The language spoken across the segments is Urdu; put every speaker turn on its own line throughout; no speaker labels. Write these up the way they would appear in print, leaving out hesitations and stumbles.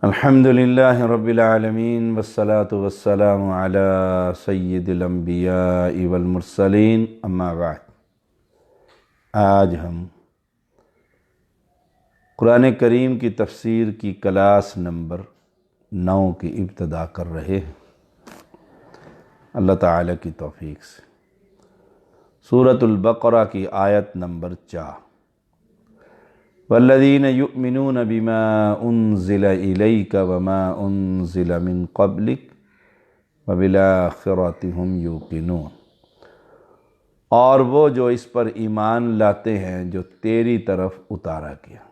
الحمدللہ رب العالمین والصلاة والسلام علی سید الانبیاء والمرسلین اما بعد۔ آج ہم قرآن کریم کی تفسیر کی کلاس نمبر 9 کی ابتدا کر رہے ہیں اللہ تعالیٰ کی توفیق سے۔ سورۃ البقرہ کی آیت نمبر 4۔ والذین یؤمنون بما انزل الیک وما انزل من قبلک وبالآخرۃ ھم یوقنون، اور وہ جو اس پر ایمان لاتے ہیں جو تیری طرف اتارا گیا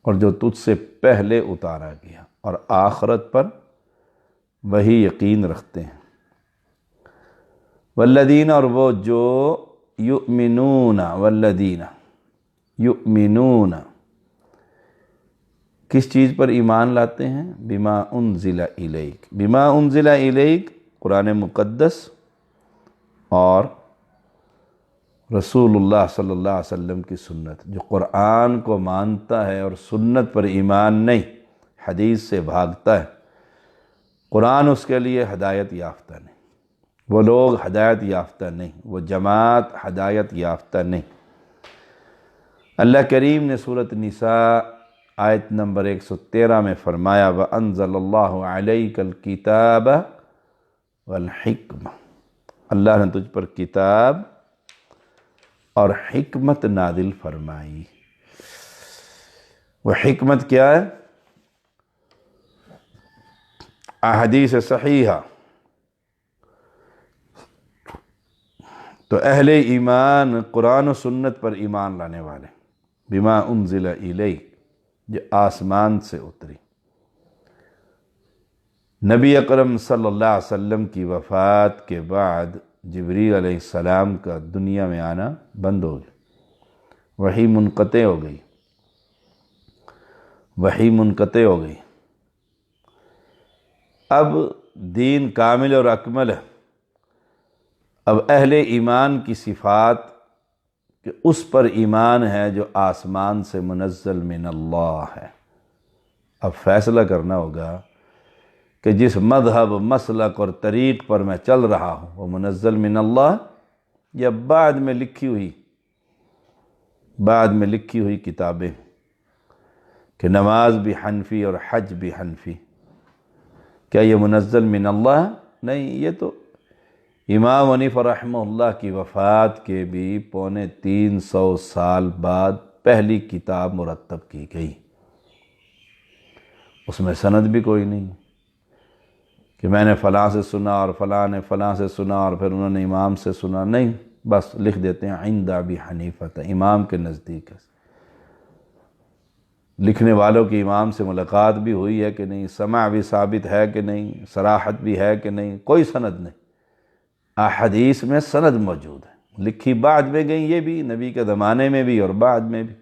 اور جو تجھ سے پہلے اتارا گیا، اور آخرت پر وہی یقین رکھتے ہیں۔ والذین، اور وہ جو یؤمنون، والذین یؤمنون کس چیز پر ایمان لاتے ہیں؟ بما انزل الیک۔ بما انزل الیک قرآن مقدس اور رسول اللہ صلی اللہ علیہ وسلم کی سنت۔ جو قرآن کو مانتا ہے اور سنت پر ایمان نہیں، حدیث سے بھاگتا ہے، قرآن اس کے لیے ہدایت یافتہ نہیں، وہ لوگ ہدایت یافتہ نہیں، وہ جماعت ہدایت یافتہ نہیں۔ اللہ کریم نے سورۃ نساء آیت نمبر 113 میں فرمایا وَأَنزَلَ اللَّهُ عَلَيْكَ الْكِتَابَ وَالْحِكْمَةَ، اللہ نے تجھ پر کتاب اور حکمت نازل فرمائی۔ وہ حکمت کیا ہے؟ احادیث صحیحہ۔ تو اہل ایمان قرآن و سنت پر ایمان لانے والے، بما انزل الیک جو آسمان سے اتری۔ نبی اکرم صلی اللہ علیہ وسلم کی وفات کے بعد جبریل علیہ السلام کا دنیا میں آنا بند ہو گیا، وحی منقطع ہو گئی، وحی منقطع ہو گئی۔ اب دین کامل اور اکمل ہے۔ اب اہل ایمان کی صفات کہ اس پر ایمان ہے جو آسمان سے منزل من اللہ ہے۔ اب فیصلہ کرنا ہوگا کہ جس مذہب، مسلک اور طریق پر میں چل رہا ہوں وہ منزل من اللہ یا بعد میں لکھی ہوئی کتابیں، کہ نماز بھی حنفی اور حج بھی حنفی، کیا یہ منزل من اللہ؟ نہیں، یہ تو امام حنیفہ رحمہ اللہ کی وفات کے بھی 350 سال بعد پہلی کتاب مرتب کی گئی۔ اس میں سند بھی کوئی نہیں کہ میں نے فلاں سے سنا اور فلاں نے فلاں سے سنا اور پھر انہوں نے امام سے سنا، نہیں، بس لکھ دیتے ہیں عند ابی حنیفہ، امام کے نزدیک ہے۔ لکھنے والوں کی امام سے ملاقات بھی ہوئی ہے کہ نہیں، سماع بھی ثابت ہے کہ نہیں، صراحت بھی ہے کہ نہیں، کوئی سند نہیں۔ احادیث میں سند موجود ہے، لکھی بعد میں گئی، یہ بھی نبی کے زمانے میں بھی اور بعد میں بھی،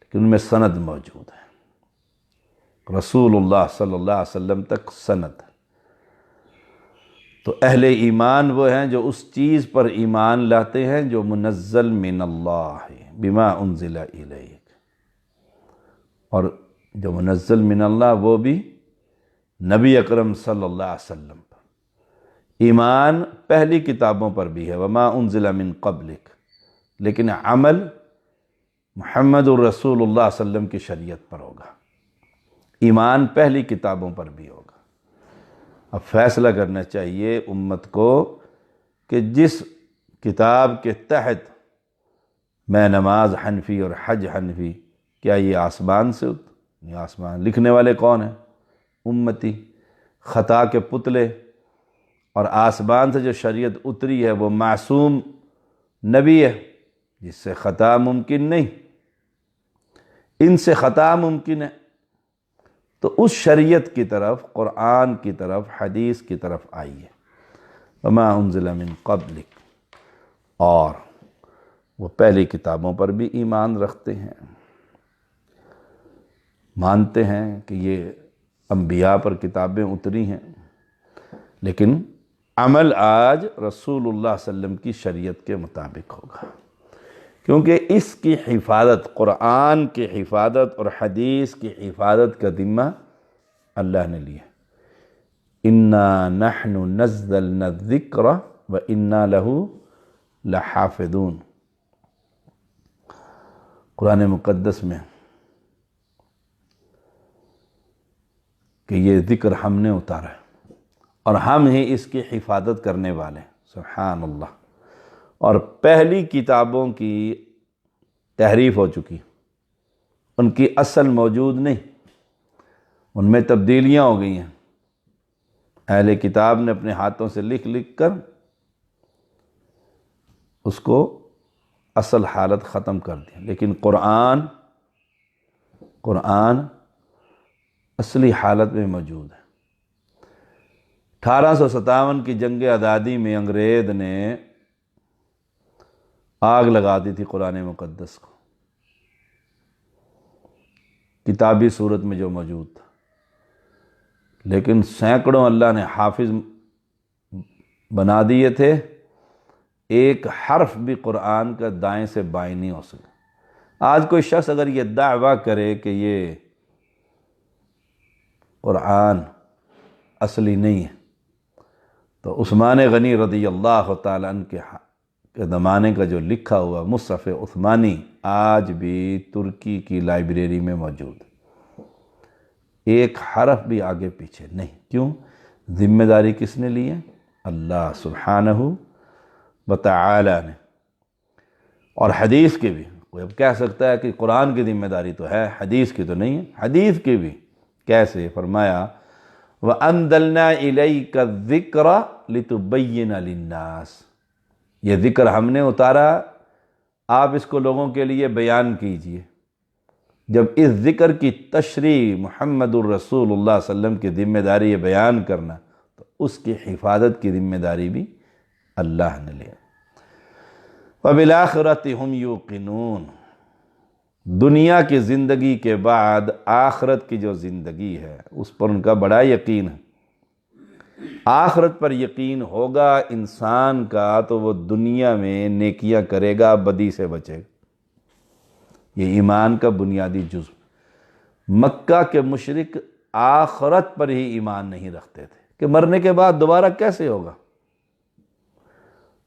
لیکن ان میں سند موجود ہے، رسول اللہ صلی اللہ علیہ وسلم تک سند ہے۔ تو اہل ایمان وہ ہیں جو اس چیز پر ایمان لاتے ہیں جو منزل من اللہ ہے، بما انزل الیک، اور جو منزل من اللہ وہ بھی نبی اکرم صلی اللہ علیہ وسلم پر۔ ایمان پہلی کتابوں پر بھی ہے، وما انزل من قبلک، لیکن عمل محمد الرسول اللہ صلی اللہ علیہ وسلم کی شریعت پر ہوگا۔ ایمان پہلی کتابوں پر بھی ہوگا۔ اب فیصلہ کرنا چاہیے امت کو کہ جس کتاب کے تحت میں نماز حنفی اور حج حنفی، کیا یہ آسمان سے یہ آسمان لکھنے والے کون ہیں؟ امتی، خطا کے پتلے، اور آسمان سے جو شریعت اتری ہے وہ معصوم نبی ہے جس سے خطا ممکن نہیں، ان سے خطا ممکن ہے۔ تو اس شریعت کی طرف، قرآن کی طرف، حدیث کی طرف آئیے، وما انزل من قبلک، اور وہ پہلی کتابوں پر بھی ایمان رکھتے ہیں، مانتے ہیں کہ یہ انبیاء پر کتابیں اتری ہیں، لیکن عمل آج رسول اللہ صلی اللہ علیہ وسلم کی شریعت کے مطابق ہوگا۔ کیونکہ اس کی حفاظت، قرآن کی حفاظت اور حدیث کی حفاظت کا ذمہ اللہ نے لیا۔ انا نحن نزلنا الذکر وانا لہ لحافظون۔ قرآن مقدس میں کہ یہ ذکر ہم نے اتارا ہے اور ہم ہی اس کی حفاظت کرنے والے ہیں۔ سبحان اللہ۔ اور پہلی کتابوں کی تحریف ہو چکی، ان کی اصل موجود نہیں، ان میں تبدیلیاں ہو گئی ہیں۔ اہل کتاب نے اپنے ہاتھوں سے لکھ لکھ کر اس کو اصل حالت ختم کر دی، لیکن قرآن اصلی حالت میں موجود ہے۔ 1857 کی جنگ آزادی میں انگریز نے آگ لگا دی تھی قرآن مقدس کو، کتابی صورت میں جو موجود تھا، لیکن سینکڑوں اللہ نے حافظ بنا دیے تھے، ایک حرف بھی قرآن کا دائیں سے بائیں نہیں ہو سکا۔ آج کوئی شخص اگر یہ دعویٰ کرے کہ یہ قرآن اصلی نہیں ہے تو عثمان غنی رضی اللہ تعالیٰ عنہ کے زمانے کا جو لکھا ہوا مصحف عثمانی آج بھی ترکی کی لائبریری میں موجود ہے، ایک حرف بھی آگے پیچھے نہیں۔ کیوں؟ ذمہ داری کس نے لی ہے؟ اللہ سبحانہ وتعالی نے۔ اور حدیث کی بھی کوئی اب کہہ سکتا ہے کہ قرآن کی ذمہ داری تو ہے، حدیث کی تو نہیں ہے۔ حدیث کی بھی کیسے؟ فرمایا وَأَنزَلْنَا إِلَيْكَ الذِّكْرَ لِتُبَيِّنَ لِلنَّاسِ، یہ ذکر ہم نے اتارا، آپ اس کو لوگوں کے لیے بیان کیجئے۔ جب اس ذکر کی تشریح محمد الرسول اللہ صلی اللہ علیہ وسلم کی ذمہ داری ہے بیان کرنا، تو اس کی حفاظت کی ذمہ داری بھی اللہ نے لیا۔ وَبِالْآخِرَةِ هُمْ يُوقِنُونَ، دنیا کی زندگی کے بعد آخرت کی جو زندگی ہے اس پر ان کا بڑا یقین ہے۔ آخرت پر یقین ہوگا انسان کا تو وہ دنیا میں نیکیاں کرے گا، بدی سے بچے گا۔ یہ ایمان کا بنیادی جزو۔ مکہ کے مشرک آخرت پر ہی ایمان نہیں رکھتے تھے کہ مرنے کے بعد دوبارہ کیسے ہوگا۔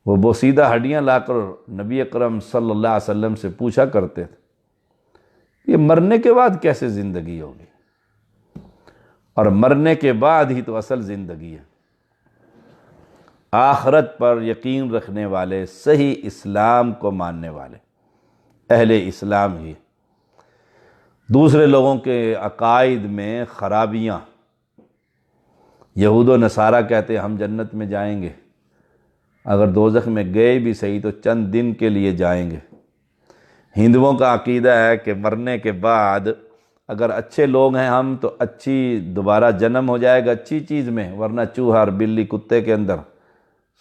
وہ بوسیدہ ہڈیاں لا کر نبی اکرم صلی اللہ علیہ وسلم سے پوچھا کرتے تھے یہ مرنے کے بعد کیسے زندگی ہوگی، اور مرنے کے بعد ہی تو اصل زندگی ہے۔ آخرت پر یقین رکھنے والے، صحیح اسلام کو ماننے والے اہل اسلام ہی۔ دوسرے لوگوں کے عقائد میں خرابیاں، یہود و نصارہ کہتے ہیں ہم جنت میں جائیں گے، اگر دوزخ میں گئے بھی صحیح تو چند دن کے لیے جائیں گے۔ ہندوؤں کا عقیدہ ہے کہ مرنے کے بعد اگر اچھے لوگ ہیں ہم تو اچھی دوبارہ جنم ہو جائے گا اچھی چیز میں، ورنہ چوہا اور بلی کتے کے اندر۔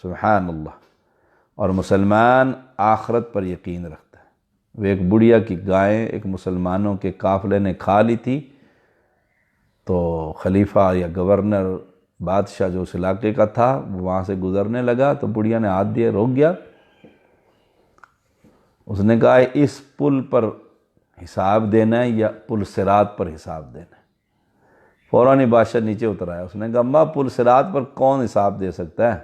سبحان اللہ۔ اور مسلمان آخرت پر یقین رکھتا ہے۔ وہ ایک بڑھیا کی گائیں ایک مسلمانوں کے قافلے نے کھا لی تھی، تو خلیفہ یا گورنر بادشاہ جو اس علاقے کا تھا وہ وہاں سے گزرنے لگا تو بڑھیا نے ہاتھ دیا، روک گیا۔ اس نے کہا اس پل پر حساب دینا ہے یا پل صراط پر حساب دینا ہے؟ فوراً ہی بادشاہ نیچے اتر آیا۔ اس نے کہا اماں پل صراط پر کون حساب دے سکتا ہے،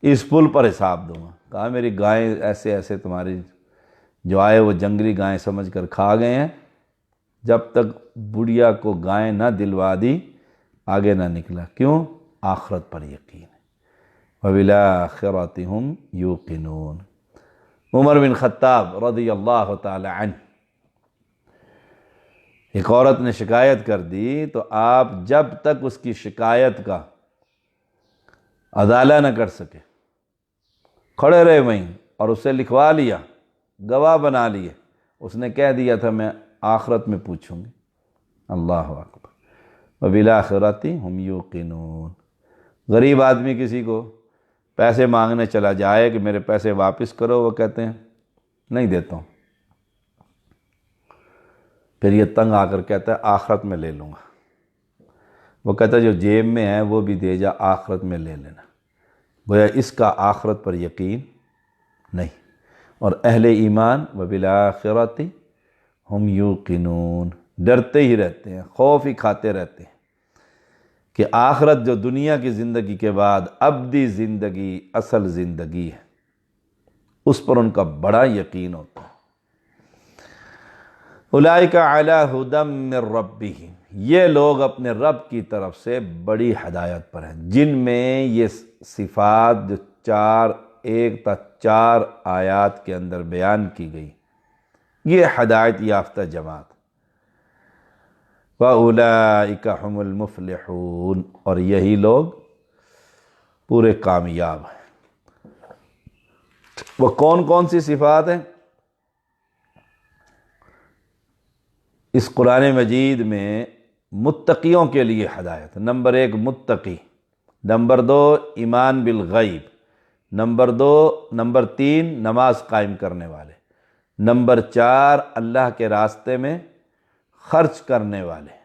اس پل پر حساب دوں گا۔ کہا میری گائیں ایسے ایسے تمہاری جو آئے وہ جنگلی گائیں سمجھ کر کھا گئے ہیں، جب تک بڑھیا کو گائیں نہ دلوا دی آگے نہ نکلا۔ کیوں؟ آخرت پر یقین ہے۔ وَبِالْآخِرَةِ هُمْ يُوقِنُونَ۔ عمر بن خطاب رضی اللہ تعالی عنہ، ایک عورت نے شکایت کر دی تو آپ جب تک اس کی شکایت کا ازالہ نہ کر سکے کھڑے رہے وہیں، اور اسے لکھوا لیا، گواہ بنا لیے۔ اس نے کہہ دیا تھا میں آخرت میں پوچھوں گی۔ اللہ اکبر۔ وَبِالْآخِرَةِ هُمْ يُوقِنُونَ۔ غریب آدمی کسی کو پیسے مانگنے چلا جائے کہ میرے پیسے واپس کرو، وہ کہتے ہیں نہیں دیتا ہوں، پھر یہ تنگ آ کر کہتا ہے آخرت میں لے لوں گا۔ وہ کہتا ہے جو جیب میں ہے وہ بھی دے جا، آخرت میں لے لینا۔ گویا اس کا آخرت پر یقین نہیں۔ اور اہل ایمان وبالآخرۃ ہم یوقنون، ڈرتے ہی رہتے ہیں، خوف ہی کھاتے رہتے ہیں کہ آخرت جو دنیا کی زندگی کے بعد ابدی زندگی، اصل زندگی ہے، اس پر ان کا بڑا یقین ہوتا ہے۔ اولئک علی ھدی من ربہم، یہ لوگ اپنے رب کی طرف سے بڑی ہدایت پر ہیں، جن میں یہ صفات جو 4 آیات کے اندر بیان کی گئی، یہ ہدایت یافتہ جماعت۔ وَأُولَئِكَ هُمُ الْمُفْلِحُونَ، اور یہی لوگ پورے کامیاب ہیں۔ وہ کون کون سی صفات ہیں؟ اس قرآن مجید میں متقیوں کے لیے ہدایت، نمبر 1 متقی، نمبر 2 ایمان بالغیب، نمبر 3 نماز قائم کرنے والے، نمبر 4 اللہ کے راستے میں خرچ کرنے والے،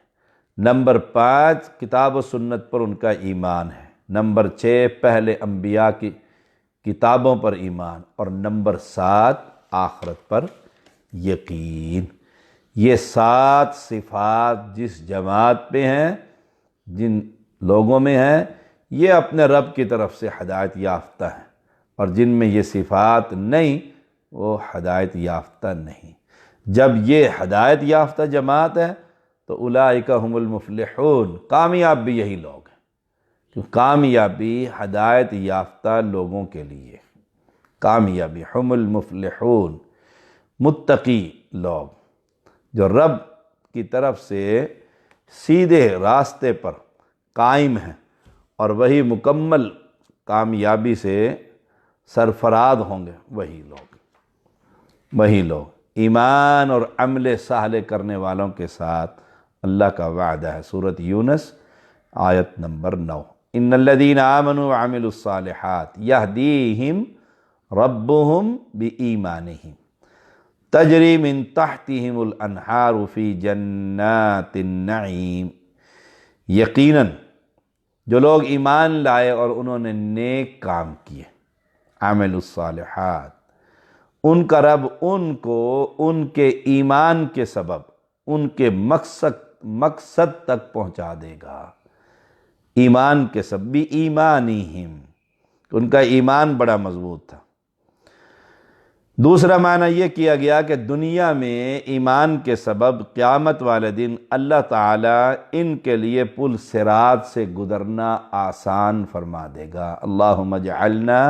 نمبر 5 کتاب و سنت پر ان کا ایمان ہے، نمبر 6 پہلے انبیاء کی کتابوں پر ایمان، اور نمبر 7 آخرت پر یقین۔ یہ 7 صفات جس جماعت پہ ہیں، جن لوگوں میں ہیں، یہ اپنے رب کی طرف سے ہدایت یافتہ ہیں، اور جن میں یہ صفات نہیں وہ ہدایت یافتہ نہیں۔ جب یہ ہدایت یافتہ جماعت ہے تو اولئک هم المفلحون، کامیاب بھی یہی لوگ ہیں، کیونکہ کامیابی ہدایت یافتہ لوگوں کے لیے، کامیابی هم المفلحون، متقی لوگ جو رب کی طرف سے سیدھے راستے پر قائم ہیں، اور وہی مکمل کامیابی سے سرفراز ہوں گے، وہی لوگ ایمان اور عمل صالح کرنے والوں کے ساتھ اللہ کا وعدہ ہے۔ سورۃ یونس آیت نمبر 9، ان الذین آمنوا وعملوا الصالحات یہدیہم ربہم بایمانہم تجری من تحتہم الانہار فی جنات النعیم، یقیناً جو لوگ ایمان لائے اور انہوں نے نیک کام کیے، عمل الصالحات، ان کا رب ان کو ان کے ایمان کے سبب ان کے مقصد تک پہنچا دے گا۔ ایمان کے سبب بھی ایمانہم، ان کا ایمان بڑا مضبوط تھا۔ دوسرا معنی یہ کیا گیا کہ دنیا میں ایمان کے سبب قیامت والے دن اللہ تعالیٰ ان کے لیے پل صراط سے گزرنا آسان فرما دے گا۔ اللہم اجعلنا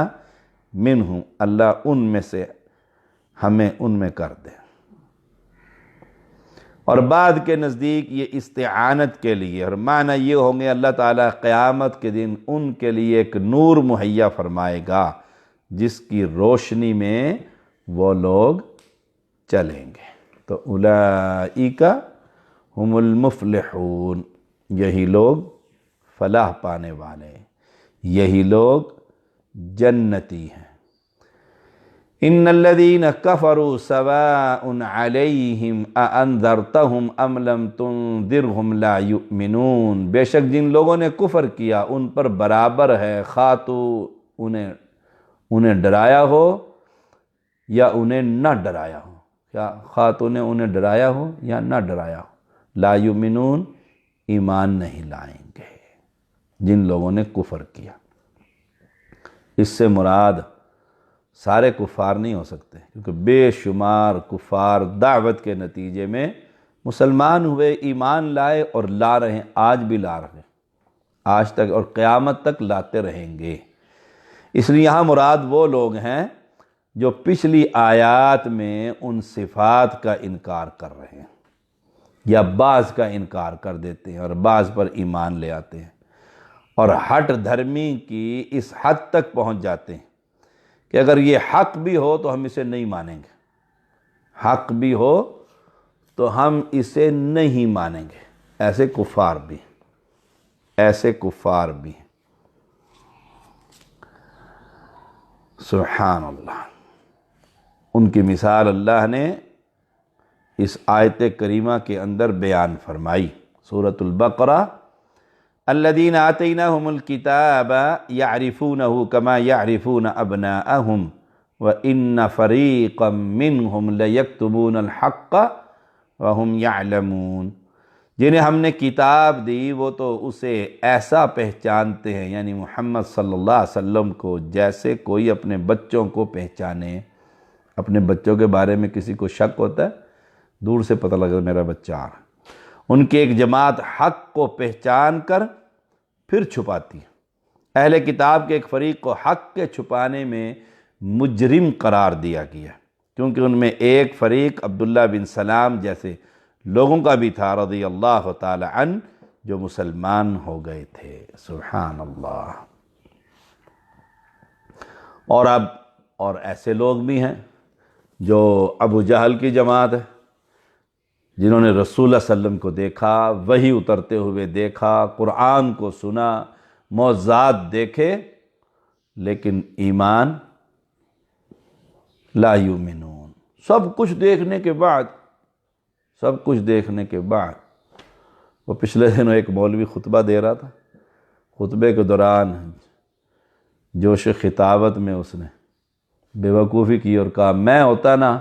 منہم، اللہ ان میں سے ہمیں ان میں کر دے۔ اور بعد کے نزدیک یہ استعانت کے لیے، اور معنی یہ ہوں گے اللہ تعالیٰ قیامت کے دن ان کے لیے ایک نور مہیا فرمائے گا جس کی روشنی میں وہ لوگ چلیں گے۔ تو اولئک ہم المفلحون، یہی لوگ فلاح پانے والے، یہی لوگ جنتی ہیں۔ ان الذین کفروا سواء علیہم اانذرتہم ام لم تنذرہم لا یؤمنون، بے شک جن لوگوں نے کفر کیا ان پر برابر ہے، خواہ تو انہیں ڈرایا ہو یا انہیں نہ ڈرایا ہو، کیا خواہ تو نے انہیں ڈرایا ہو یا نہ ڈرایا ہو، لا یؤمنون، ایمان نہیں لائیں گے جن لوگوں نے کفر کیا۔ اس سے مراد سارے کفار نہیں ہو سکتے، کیونکہ بے شمار کفار دعوت کے نتیجے میں مسلمان ہوئے، ایمان لائے، اور لا رہے ہیں، آج بھی لا رہے ہیں، آج تک اور قیامت تک لاتے رہیں گے۔ اس لیے یہاں مراد وہ لوگ ہیں جو پچھلی آیات میں ان صفات کا انکار کر رہے ہیں، یا بعض کا انکار کر دیتے ہیں اور بعض پر ایمان لے آتے ہیں، اور ہٹ دھرمی کی اس حد تک پہنچ جاتے ہیں کہ اگر یہ حق بھی ہو تو ہم اسے نہیں مانیں گے، حق بھی ہو تو ہم اسے نہیں مانیں گے۔ ایسے کفار بھی، ایسے کفار بھی، سبحان اللہ۔ ان کی مثال اللہ نے اس آیت کریمہ کے اندر بیان فرمائی، سورۃ البقرہ، الذین آتیناہم الکتاب یعرفونہ کما یعرفون ابناءہم وَإِنَّ فَرِيقًا مِّنْهُمْ لَيَكْتُمُونَ الْحَقَّ وَهُمْ يَعْلَمُونَ۔ جنہیں ہم نے کتاب دی وہ تو اسے ایسا پہچانتے ہیں، یعنی محمد صلی اللہ علیہ وسلم کو، جیسے کوئی اپنے بچوں کو پہچانے۔ اپنے بچوں کے بارے میں کسی کو شک ہوتا ہے، دور سے پتہ لگا میرا بچہ آ رہا ہے۔ ان کی ایک جماعت حق کو پہچان کر پھر چھپاتی ہے۔ اہل کتاب کے ایک فریق کو حق کے چھپانے میں مجرم قرار دیا گیا، کیونکہ ان میں ایک فریق عبداللہ بن سلام جیسے لوگوں کا بھی تھا رضی اللہ تعالی عنہ، جو مسلمان ہو گئے تھے۔ سبحان اللہ۔ اور ایسے لوگ بھی ہیں جو ابو جہل کی جماعت ہے، جنہوں نے رسول اللہ صلی اللہ علیہ وسلم کو دیکھا، وحی اترتے ہوئے دیکھا، قرآن کو سنا، معجزات دیکھے، لیکن ایمان لا یؤمنون۔ سب کچھ دیکھنے کے بعد وہ پچھلے دنوں ایک مولوی خطبہ دے رہا تھا، خطبے کے دوران جوش خطابت میں اس نے بے وقوفی کی اور کہا میں ہوتا نا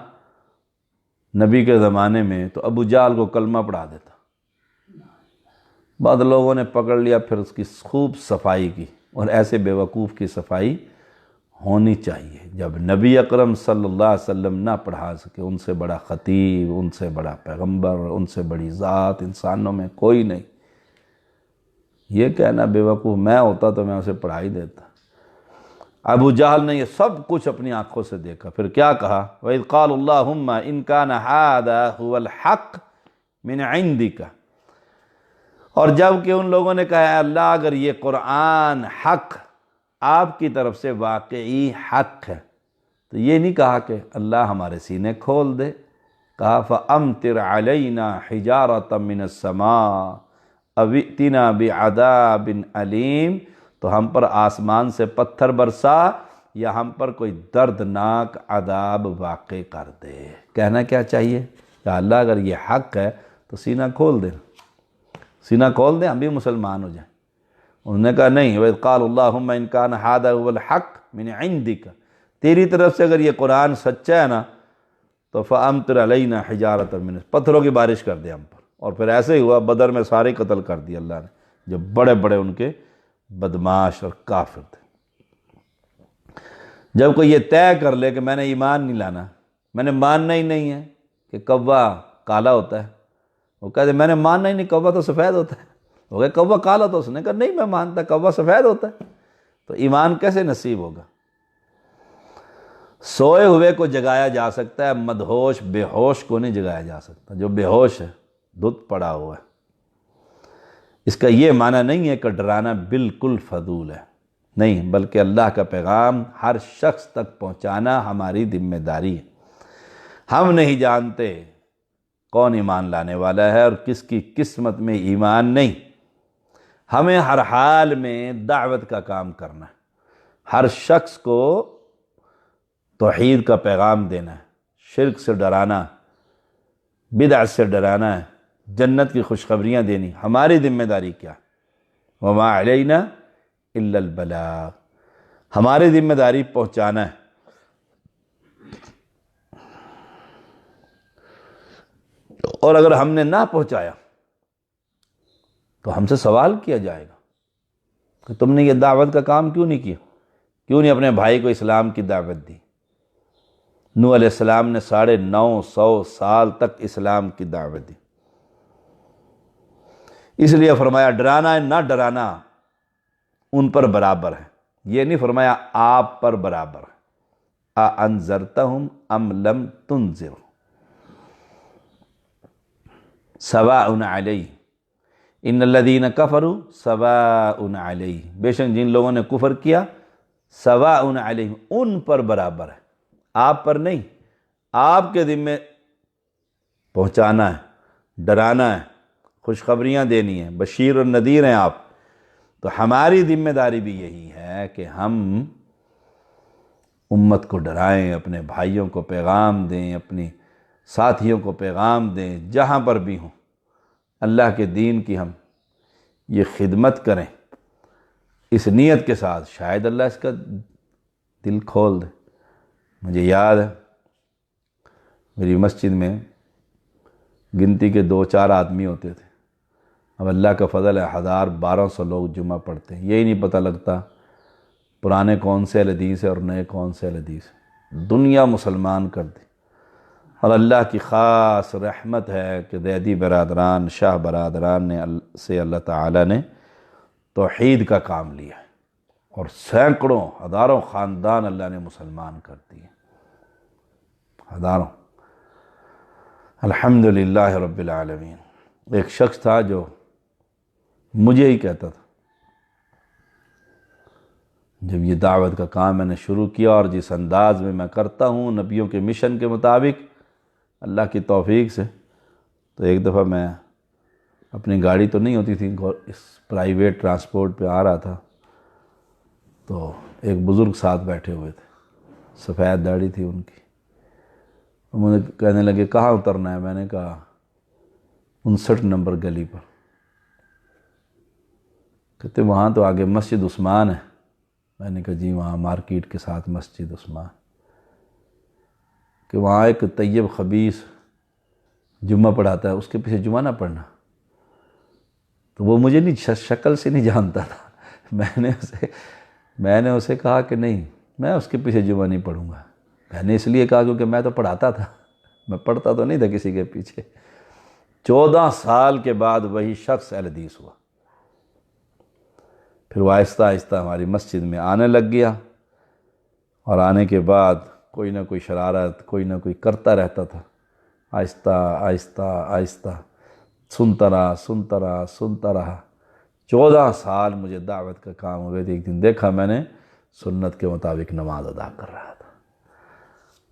نبی کے زمانے میں تو ابو جہل کو کلمہ پڑھا دیتا۔ بعض لوگوں نے پکڑ لیا، پھر اس کی خوب صفائی کی، اور ایسے بے وقوف کی صفائی ہونی چاہیے۔ جب نبی اکرم صلی اللہ علیہ وسلم نہ پڑھا سکے، ان سے بڑا خطیب، ان سے بڑا پیغمبر، ان سے بڑی ذات انسانوں میں کوئی نہیں، یہ کہنا بے وقوف میں ہوتا تو میں اسے پڑھا ہی دیتا۔ ابو جہل نے یہ سب کچھ اپنی آنکھوں سے دیکھا، پھر کیا کہا؟ وَإِذْ قَالُوا اللَّهُمَّ إِنْ كَانَ هَذَا هُوَ الْحَقُّ مِنْ عِنْدِكَ، اور جب کہ ان لوگوں نے کہا اللہ اگر یہ قرآن حق آپ کی طرف سے واقعی حق ہے، تو یہ نہیں کہا کہ اللہ ہمارے سینے کھول دے، کہا فَأَمْطِرْ عَلَيْنَا حِجَارَةً مِّنَ السَّمَاءِ أَوْ ائْتِنَا بِعَذَابٍ أَلِيمٍ، تو ہم پر آسمان سے پتھر برسا یا ہم پر کوئی دردناک عذاب واقع کر دے۔ کہنا کیا چاہیے؟ کہ اللہ اگر یہ حق ہے تو سینہ کھول دے، سینہ کھول دیں، ہم بھی مسلمان ہو جائیں۔ انہوں نے کہا نہیں، وَإِذْ قَالُوا اللَّهُمَّ إِنْ كَانَ هَذَا هُوَ الْحَقُّ مِنْ عِنْدِكَ، تیری طرف سے اگر یہ قرآن سچا ہے نا تو فَأَمْطِرْ عَلَيْنَا حِجَارَةً مِّنَ، پتھروں کی بارش کر دے ہم پر۔ اور پھر ایسے ہی ہوا، بدر میں سارے قتل کر دیا اللہ نے، جو بڑے بڑے ان کے بدماش اور کافر تھے۔ جب کوئی یہ طے کر لے کہ میں نے ایمان نہیں لانا، میں نے ماننا ہی نہیں ہے کہ کوا کالا ہوتا ہے، وہ کہتے میں نے ماننا ہی نہیں، کوا تو سفید ہوتا ہے، وہ کہے کوا کالا، تو اس نے کہا نہیں میں مانتا کوا سفید ہوتا ہے، تو ایمان کیسے نصیب ہوگا؟ سوئے ہوئے کو جگایا جا سکتا ہے، مدہوش بے ہوش کو نہیں جگایا جا سکتا۔ جو بے ہوش ہے، دھت پڑا ہوا ہے، اس کا یہ معنی نہیں ہے کہ ڈرانا بالکل فضول ہے، نہیں، بلکہ اللہ کا پیغام ہر شخص تک پہنچانا ہماری ذمہ داری ہے۔ ہم نہیں جانتے کون ایمان لانے والا ہے اور کس کی قسمت میں ایمان نہیں۔ ہمیں ہر حال میں دعوت کا کام کرنا ہے، ہر شخص کو توحید کا پیغام دینا ہے، شرک سے ڈرانا، بدعت سے ڈرانا ہے، جنت کی خوشخبریاں دینی۔ ہماری ذمہ داری کیا؟ وما علینا الا البلاغ، ہماری ذمہ داری پہنچانا ہے۔ اور اگر ہم نے نہ پہنچایا تو ہم سے سوال کیا جائے گا کہ تم نے یہ دعوت کا کام کیوں نہیں کیا، کیوں نہیں اپنے بھائی کو اسلام کی دعوت دی؟ نوح علیہ السلام نے 950 سال تک اسلام کی دعوت دی۔ اس لیے فرمایا ڈرانا ہے نہ ڈرانا ان پر برابر ہے، یہ نہیں فرمایا آپ پر برابر ہے۔ اَأَنذَرْتَهُمْ أَمْ لَمْ تُنذِرْ سَوَاءٌ عَلَيْهِمْ إِنَّ الَّذِينَ كَفَرُوا سَوَاءٌ عَلَيْهِمْ، بے شک جن لوگوں نے کفر کیا، سَوَاءٌ عَلَيْهِمْ، ان پر برابر ہے، آپ پر نہیں۔ آپ کے ذمے پہنچانا ہے، ڈرانا ہے، خوشخبریاں دینی ہیں، بشیر اور نذیر ہیں آپ۔ تو ہماری ذمہ داری بھی یہی ہے کہ ہم امت کو ڈرائیں، اپنے بھائیوں کو پیغام دیں، اپنی ساتھیوں کو پیغام دیں، جہاں پر بھی ہوں اللہ کے دین کی ہم یہ خدمت کریں، اس نیت کے ساتھ، شاید اللہ اس کا دل کھول دے۔ مجھے یاد ہے میری مسجد میں گنتی کے 2-4 آدمی ہوتے تھے، اب اللہ کا فضل ہے 1000-1200 لوگ جمعہ پڑھتے ہیں، یہی نہیں پتہ لگتا پرانے کون سے حدیث ہے اور نئے کون سے حدیث ہے، دنیا مسلمان کر دی۔ اور اللہ کی خاص رحمت ہے کہ دیدی برادران، شاہ برادران سے اللہ تعالیٰ نے توحید کا کام لیا ہے، اور سینکڑوں ہزاروں خاندان اللہ نے مسلمان کر دیے، ہزاروں، الحمدللہ رب العالمین۔ ایک شخص تھا جو مجھے ہی کہتا تھا جب یہ دعوت کا کام میں نے شروع کیا اور جس انداز میں میں کرتا ہوں نبیوں کے مشن کے مطابق اللہ کی توفیق سے، تو ایک دفعہ میں اپنی گاڑی تو نہیں ہوتی تھی، اس پرائیویٹ ٹرانسپورٹ پہ آ رہا تھا، تو ایک بزرگ ساتھ بیٹھے ہوئے تھے، سفید داڑھی تھی ان کی، مجھے کہنے لگے کہاں اترنا ہے؟ میں نے کہا 59 نمبر گلی پر۔ کہتے وہاں تو آگے مسجد عثمان ہے۔ میں نے کہا جی وہاں مارکیٹ کے ساتھ مسجد عثمان، کہ وہاں ایک طیب خبیث جمعہ پڑھاتا ہے، اس کے پیچھے جمعہ نہ پڑھنا۔ تو وہ مجھے نہیں، شکل سے نہیں جانتا تھا، میں نے اسے کہا کہ نہیں، میں اس کے پیچھے جمعہ نہیں پڑھوں گا۔ میں نے اس لیے کہا کیونکہ میں تو پڑھاتا تھا، میں پڑھتا تو نہیں تھا کسی کے پیچھے۔ 14 سال کے بعد وہی شخص اہل حدیث ہوا، پھر وہ آہستہ آہستہ ہماری مسجد میں آنے لگ گیا، اور آنے کے بعد کوئی نہ کوئی شرارت کوئی نہ کوئی کرتا رہتا تھا، آہستہ آہستہ آہستہ سنتا رہا 14 سال مجھے دعوت کا کام ہوئے تھے۔ ایک دن دیکھا میں نے سنت کے مطابق نماز ادا کر رہا تھا،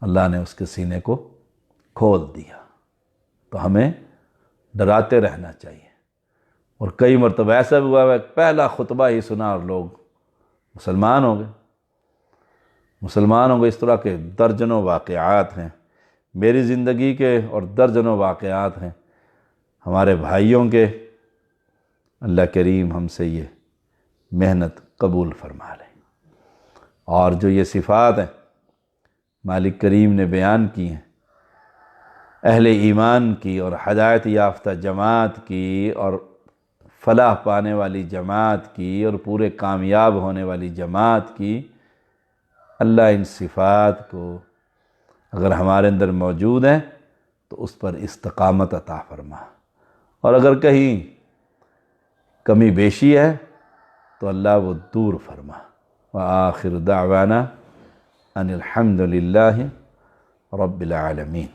اللہ نے اس کے سینے کو کھول دیا۔ تو ہمیں ڈراتے رہنا چاہیے، اور کئی مرتبہ ایسا بھی ہوا ہے پہلا خطبہ ہی سنا اور لوگ مسلمان ہو گئے۔ اس طرح کے درجنوں واقعات ہیں میری زندگی کے، اور درجنوں واقعات ہیں ہمارے بھائیوں کے۔ اللہ کریم ہم سے یہ محنت قبول فرما لے، اور جو یہ صفات ہیں مالک کریم نے بیان کی ہیں اہل ایمان کی اور ہدایت یافتہ جماعت کی اور فلاح پانے والی جماعت کی اور پورے کامیاب ہونے والی جماعت کی، اللہ ان صفات کو اگر ہمارے اندر موجود ہیں تو اس پر استقامت عطا فرما، اور اگر کہیں کمی بیشی ہے تو اللہ وہ دور فرما۔ وآخر دعوانا ان الحمد للہ رب العالمین۔